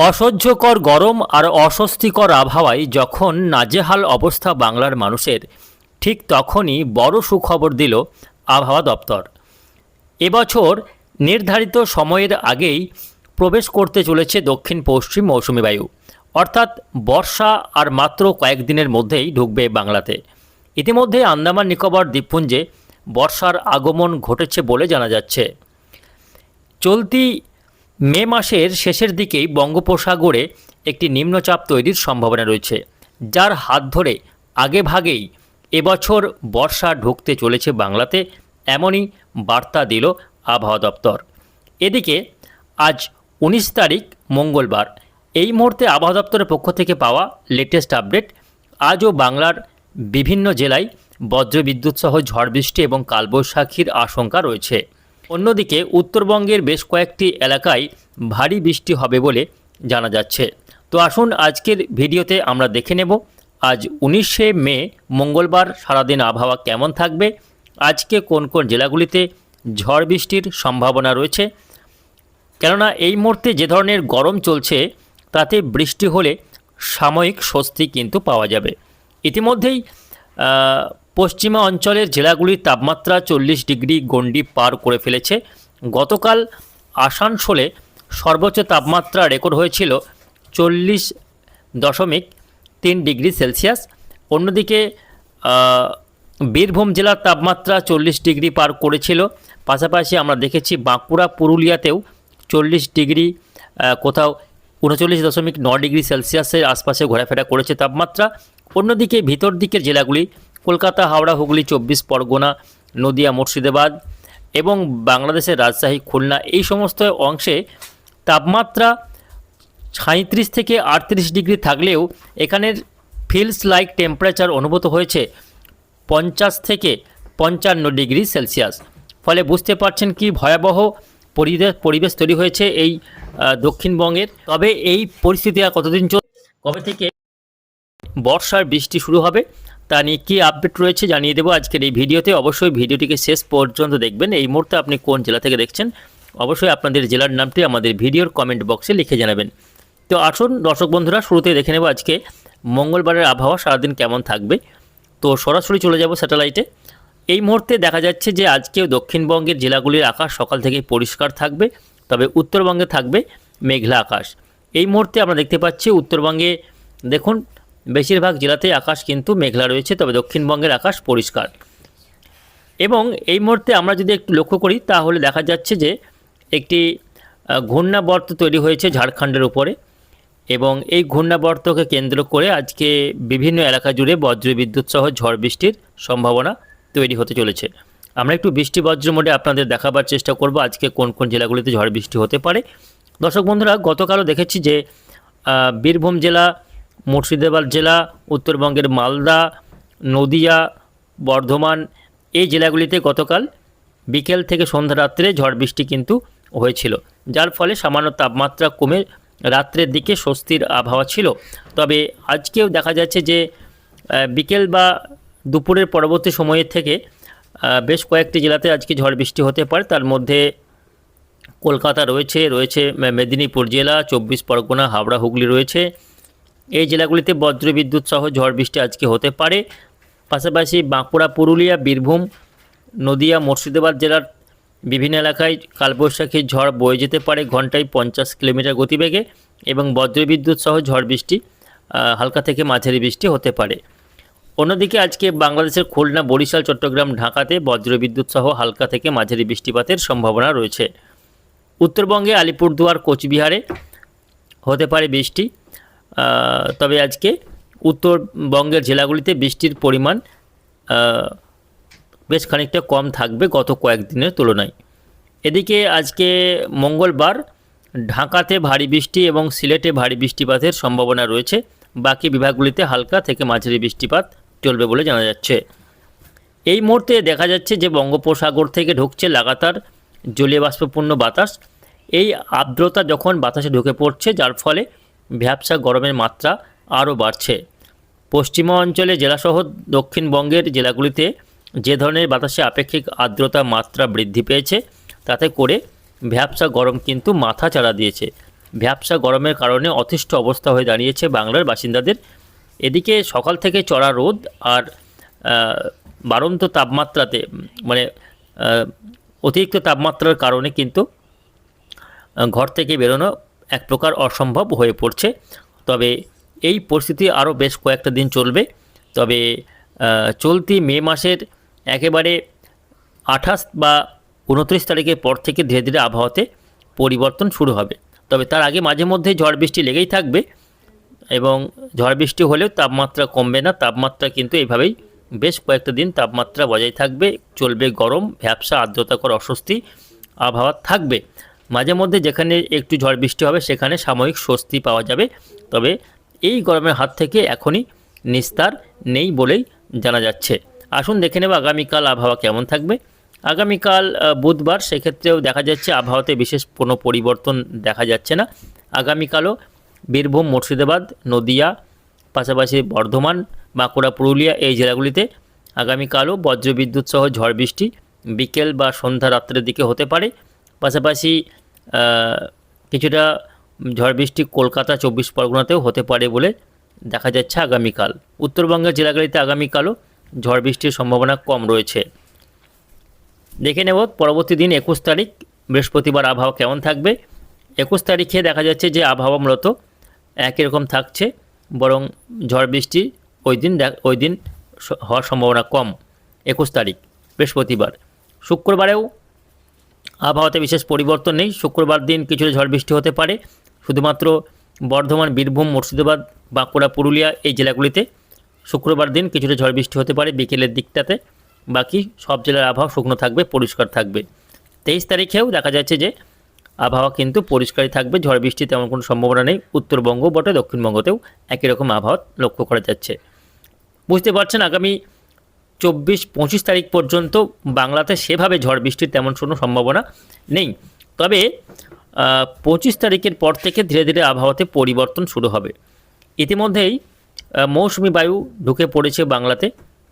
অসহ্যকর গরম আর অস্বস্তিকর আবহাওয়ায় যখন নাজেহাল অবস্থা বাংলার মানুষের, ঠিক তখনই বড় সুখবর দিল আবহাওয়া দপ্তর। এবছর নির্ধারিত সময়ের আগেই প্রবেশ করতে চলেছে দক্ষিণ পশ্চিম মৌসুমি বায়ু, অর্থাৎ বর্ষা আর মাত্র কয়েকদিনের মধ্যেই ঢুকবে বাংলাতে। ইতিমধ্যে আন্দামান নিকোবর দ্বীপপুঞ্জে বর্ষার আগমন ঘটেছে বলে জানা যাচ্ছে। চলতি মে মাসের শেষের দিকেই বঙ্গোপসাগরে একটি নিম্নচাপ তৈরির সম্ভাবনা রয়েছে, যার হাত ধরে আগেভাগেই এবছর বর্ষা ঢুকতে চলেছে বাংলাতে, এমনই বার্তা দিল আবহাওয়া দপ্তর। এদিকে আজ 19 তারিখ মঙ্গলবার, এই মুহূর্তে আবহাওয়া দপ্তরের পক্ষ থেকে পাওয়া লেটেস্ট আপডেট। আজও বাংলার বিভিন্ন জেলায় বজ্রবিদ্যুৎ সহ ঝড় বৃষ্টি এবং কালবৈশাখীর আশঙ্কা রয়েছে। অন্যদিকে উত্তরবঙ্গের বেশ কয়েকটি এলাকায় ভারী বৃষ্টি হবে বলে জানা যাচ্ছে। তো আসুন আজকের ভিডিওতে আমরা দেখে নেব আজ 19শে মে মঙ্গলবার সারাদিন আবহাওয়া কেমন থাকবে, আজকে কোন কোন জেলাগুলিতে ঝড় বৃষ্টির সম্ভাবনা রয়েছে। কেননা এই মুহূর্তে যে ধরনের গরম চলছে তাতে বৃষ্টি হলে সাময়িক স্বস্তি কিন্তু পাওয়া যাবে। ইতিমধ্যেই পশ্চিমা অঞ্চলের জেলাগুলির তাপমাত্রা 40 ডিগ্রি গণ্ডি পার করে ফেলেছে। গতকাল আসানসোলে সর্বোচ্চ তাপমাত্রা রেকর্ড হয়েছিল 40.3 ডিগ্রি সেলসিয়াস। অন্যদিকে বীরভূম জেলার তাপমাত্রা 40 ডিগ্রি পার করেছিল। পাশাপাশি আমরা দেখেছি বাঁকুড়া পুরুলিয়াতেও 40 ডিগ্রি, কোথাও 39.9 ডিগ্রি সেলসিয়াসের আশপাশে ঘোরাফেরা করেছে তাপমাত্রা। অন্যদিকে ভিতর দিকের জেলাগুলি কলকাতা, হাওড়া, হুগলি, 24 পরগনা, নদিয়া, মুর্শিদাবাদ এবং বাংলাদেশের রাজশাহী, খুলনা, এই সমস্ত অংশে তাপমাত্রা 37 থেকে 38 ডিগ্রি থাকলেও এখানের ফিলস লাইক টেম্পারেচার অনুভূত হয়েছে 50 থেকে 55 ডিগ্রি সেলসিয়াস। ফলে বুঝতে পারছেন কি ভয়াবহ পরিবেশ তৈরি হয়েছে এই দক্ষিণবঙ্গের। তবে এই পরিস্থিতি আর কতদিন চলবে, কবে থেকে বর্ষার বৃষ্টি শুরু হবে তা নিয়ে কী আপডেট রয়েছে জানিয়ে দেবো আজকের এই ভিডিওতে। অবশ্যই ভিডিওটিকে শেষ পর্যন্ত দেখবেন। এই মুহূর্তে আপনি কোন জেলা থেকে দেখছেন অবশ্যই আপনাদের জেলার নামটি আমাদের ভিডিওর কমেন্ট বক্সে লিখে জানাবেন। তো আসুন দর্শক বন্ধুরা, শুরুতে দেখে নেব আজকে মঙ্গলবারের আবহাওয়া সারাদিন কেমন থাকবে। তো সরাসরি চলে যাব স্যাটেলাইটে। এই মুহূর্তে দেখা যাচ্ছে যে আজকেও দক্ষিণবঙ্গের জেলাগুলির আকাশ সকাল থেকেই পরিষ্কার থাকবে, তবে উত্তরবঙ্গে থাকবে মেঘলা আকাশ। এই মুহূর্তে আমরা দেখতে পাচ্ছি উত্তরবঙ্গে দেখুন বেশিরভাগ জেলাতে আকাশ কিন্তু মেঘলা রয়েছে, তবে দক্ষিণবঙ্গের আকাশ পরিষ্কার। এবং এই মুহূর্তে আমরা যদি একটু লক্ষ্য করি তাহলে দেখা যাচ্ছে যে একটি ঘূর্ণাবর্ত তৈরি হয়েছে ঝাড়খণ্ডের উপরে, এবং এই ঘূর্ণাবর্তকে কেন্দ্র করে আজকে বিভিন্ন এলাকা জুড়ে বজ্রবিদ্যুৎ সহ ঝড় বৃষ্টির সম্ভাবনা তৈরি হতে চলেছে। আমরা একটু বৃষ্টি বজ্র মোডে আপনাদের দেখাবার চেষ্টা করব আজকে কোন কোন জেলাগুলিতে ঝড় বৃষ্টি হতে পারে। দর্শক বন্ধুরা, গতকালও দেখেছি যে বীরভূম জেলা, মুর্শিদাবাদ জেলা, উত্তরবঙ্গের মালদা, নদিয়া, বর্ধমান, এই জেলাগুলিতে গতকাল বিকেল থেকে সন্ধ্যা রাত্রে ঝড় বৃষ্টি কিন্তু হয়েছিল, যার ফলে সামান্য তাপমাত্রা কমে রাত্রের দিকে স্বস্তির আবহাওয়া ছিল। তবে আজকেও দেখা যাচ্ছে যে বিকেল বা দুপুরের পরবর্তী সময়ের থেকে বেশ কয়েকটি জেলাতে আজকে ঝড় বৃষ্টি হতে পারে। তার মধ্যে কলকাতা রয়েছে মেদিনীপুর জেলা, 24 পরগনা, হাওড়া, হুগলি রয়েছে। এই জেলাগুলিতে বজ্রবিদ্যুৎ সহ ঝড় বৃষ্টি আজকে হতে পারে। পাশাপাশি বাঁকুড়া, পুরুলিয়া, বীরভূম, নদিয়া, মুর্শিদাবাদ জেলার বিভিন্ন এলাকায় কালবৈশাখীর ঝড় বয়ে যেতে পারে ঘন্টায় 50 কিলোমিটার গতিবেগে, এবং বজ্রবিদ্যুৎ সহ ঝড় বৃষ্টি হালকা থেকে মাঝারি বৃষ্টি হতে পারে। অন্যদিকে আজকে বাংলাদেশের খুলনা, বরিশাল, চট্টগ্রাম, ঢাকাতে বজ্রবিদ্যুৎ সহ হালকা থেকে মাঝারি বৃষ্টিপাতের সম্ভাবনা রয়েছে। উত্তরবঙ্গে আলিপুরদুয়ার, কোচবিহারে হতে পারে বৃষ্টি। তবে আজকে উত্তরবঙ্গের জেলাগুলিতে বৃষ্টির পরিমাণ বেশ খানিকটা কম থাকবে গত কয়েকদিনের তুলনায়। এদিকে আজকে মঙ্গলবার ঢাকাতে ভারী বৃষ্টি এবং সিলেটে ভারী বৃষ্টিপাতের সম্ভাবনা রয়েছে। বাকি বিভাগগুলিতে হালকা থেকে মাঝারি বৃষ্টিপাত চলবে বলে জানা যাচ্ছে। এই মুহূর্তে দেখা যাচ্ছে যে বঙ্গোপসাগর থেকে ঢুকছে লাগাতার জলীয় বাষ্পপূর্ণ বাতাস। এই আর্দ্রতা যখন বাতাসে ঢুকে পড়ছে, যার ফলে ভ্যাপসা গরমের মাত্রা আরও বাড়ছে। পশ্চিমা অঞ্চলে জেলাসহ দক্ষিণবঙ্গের জেলাগুলিতে যে ধরনের বাতাসে আপেক্ষিক আর্দ্রতা মাত্রা বৃদ্ধি পেয়েছে, তাতে করে ভ্যাপসা গরম কিন্তু মাথা চাড়া দিয়েছে। ভ্যাপসা গরমের কারণে অতিষ্ঠ অবস্থা হয়ে দাঁড়িয়েছে বাংলার বাসিন্দাদের। এদিকে সকাল থেকে চড়া রোদ আর বাড়ন্ত তাপমাত্রাতে মানে অতিরিক্ত তাপমাত্রার কারণে কিন্তু ঘর থেকে বেরোনো এক প্রকার অসম্ভব হয়ে পড়ছে। তবে এই পরিস্থিতি আরও বেশ কয়েকটা দিন চলবে। তবে চলতি মে মাসের একেবারে 28 বা 29 তারিখের পর থেকে ধীরে ধীরে আবহাওয়াতে পরিবর্তন শুরু হবে। তবে তার আগে মাঝে মধ্যে ঝড় বৃষ্টি লেগেই থাকবে এবং ঝড় বৃষ্টি হলেও তাপমাত্রা কমবে না। তাপমাত্রা কিন্তু এইভাবেই বেশ কয়েকটা দিন তাপমাত্রা বজায় থাকবে, চলবে গরম, ভ্যাপসা, আর্দ্রতাকর অস্বস্তি আবহাওয়া থাকবে। মাঝে মধ্যে যেখানে একটু ঝড় বৃষ্টি হবে সেখানে সাময়িক স্বস্তি পাওয়া যাবে। তবে এই গরমের হাত থেকে এখনই নিস্তার নেই বলেই জানা যাচ্ছে। আসুন দেখে নেব আগামীকাল আবহাওয়া কেমন থাকবে। আগামীকাল বুধবার, সেক্ষেত্রেও দেখা যাচ্ছে আবহাওয়াতে বিশেষ কোনো পরিবর্তন দেখা যাচ্ছে না। আগামীকালও বীরভূম, মুর্শিদাবাদ, নদিয়া, পাশাপাশি বর্ধমান, বাঁকুড়া, পুরুলিয়া এই জেলাগুলিতে আগামীকালও বজ্রবিদ্যুৎ সহ ঝড় বৃষ্টি বিকেল বা সন্ধ্যা রাত্রের দিকে হতে পারে। পাশাপাশি কিছুটা ঝড় বৃষ্টি কলকাতা, 24 পরগনাতেও হতে পারে বলে দেখা যাচ্ছে আগামীকাল। উত্তরবঙ্গের জেলাগুলিতে আগামীকালও ঝড় বৃষ্টির সম্ভাবনা কম রয়েছে। দেখে নেব পরবর্তী দিন 21 তারিখ বৃহস্পতিবার আবহাওয়া কেমন থাকবে। 21 তারিখে দেখা যাচ্ছে যে আবহাওয়া মূলত একই রকম থাকছে, বরং ঝড় বৃষ্টি ওই দিন হওয়ার সম্ভাবনা কম। 21 তারিখ বৃহস্পতিবার। শুক্রবারেও আবহাওয়াতে বিশেষ পরিবর্তন নেই। শুক্রবার দিন কিছুটা ঝড় বৃষ্টি হতে পারে শুধুমাত্র বর্ধমান, বীরভূম, মুর্শিদাবাদ, বাঁকুড়া, পুরুলিয়া এই জেলাগুলিতে শুক্রবার দিন কিছুটা ঝড় বৃষ্টি হতে পারে বিকেলের দিকটাতে। বাকি সব জেলার আবহাওয়া শুকনো থাকবে, পরিষ্কার থাকবে। 23 তারিখেও দেখা যাচ্ছে যে আবহাওয়া কিন্তু পরিষ্কারই থাকবে, ঝড় বৃষ্টি তেমন কোনো সম্ভাবনা নেই। উত্তরবঙ্গ বটে, দক্ষিণবঙ্গতেও একই রকম আবহাওয়া লক্ষ্য করা যাচ্ছে। বুঝতে পারছেন আগামী 24-25 তারিখ পর্যন্ত বাংলাতে সেভাবে ঝড় বৃষ্টির তেমন কোনো সম্ভাবনা নেই। তবে 25 তারিখের পর থেকে ধীরে ধীরে আবহাওয়াতে পরিবর্তন শুরু হবে। ইতিমধ্যেই মৌসুমি বায়ু ঢুকে পড়েছে বাংলাতে।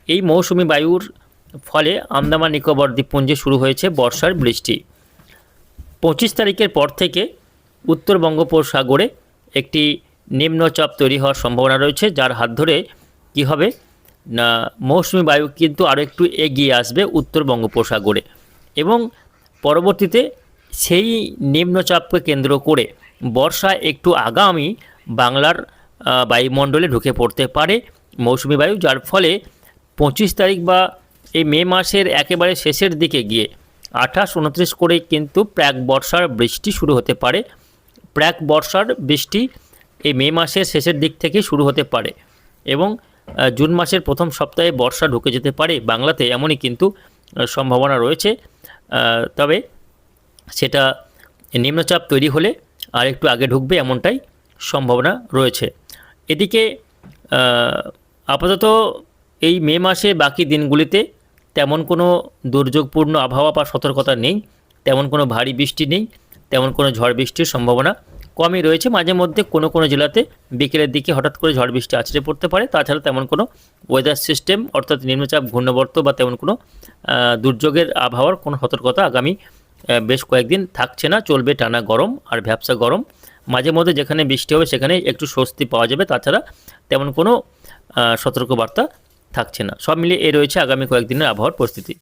এই মৌসুমি বায়ুর ফলে আন্দামান নিকোবর দ্বীপপুঞ্জে শুরু হয়েছে বর্ষার বৃষ্টি। 25 তারিখের পর থেকে উত্তর বঙ্গোপসাগরে একটি নিম্নচাপ তৈরি হওয়ার সম্ভাবনা রয়েছে, যার হাত ধরে কী হবে না মৌসুমি বায়ু কিন্তু আরও একটু এগিয়ে আসবে উত্তর বঙ্গোপসাগরে এবং পরবর্তীতে সেই নিম্নচাপকে কেন্দ্র করে বর্ষা একটু আগামী বাংলার বায়ুমণ্ডলে ঢুকে পড়তে পারে মৌসুমি বায়ু, যার ফলে 25 তারিখ বা এই মে মাসের একেবারে শেষের দিকে গিয়ে 28-29 করে কিন্তু প্রাক বর্ষার বৃষ্টি শুরু হতে পারে। প্রাক বর্ষার বৃষ্টি এই মে মাসের শেষের দিক থেকে শুরু হতে পারে এবং জুন মাসের প্রথম সপ্তাহে বর্ষা ঢুকে যেতে পারে বাংলাতে, এমনই কিন্তু সম্ভাবনা রয়েছে। তবে সেটা নিম্নচাপ তৈরি হলে আর একটু আগে ঢুকবে এমনটাই সম্ভাবনা রয়েছে। এদিকে আপাতত এই মে মাসে বাকি দিনগুলিতে তেমন কোনো দুর্যোগপূর্ণ আবহাওয়া বা সতর্কতা নেই, তেমন কোনো ভারী বৃষ্টি নেই, তেমন কোনো ঝড় বৃষ্টির সম্ভাবনা কমই রয়েছে। মাঝে মধ্যে কোনো কোনো জেলাতে বিকেলের দিকে হঠাৎ করে ঝড় বৃষ্টি আছড়ে পড়তে পারে। তাছাড়া তেমন কোনো ওয়েদার সিস্টেম অর্থাৎ নিম্নচাপ, ঘূর্ণাবর্ত বা তেমন কোনো দুর্যোগের আবহাওয়ার কোনো সতর্কতা আগামী বেশ কয়েকদিন থাকছে না। চলবে টানা গরম আর ভ্যাপসা গরম। মাঝে মধ্যে যেখানে বৃষ্টি হবে সেখানে একটু স্বস্তি পাওয়া যাবে, তাছাড়া তেমন কোনো সতর্কবার্তা থাকছে না। সব মিলিয়ে রয়েছে আগামী কয়েকদিনের আবহাওয়ার পরিস্থিতি।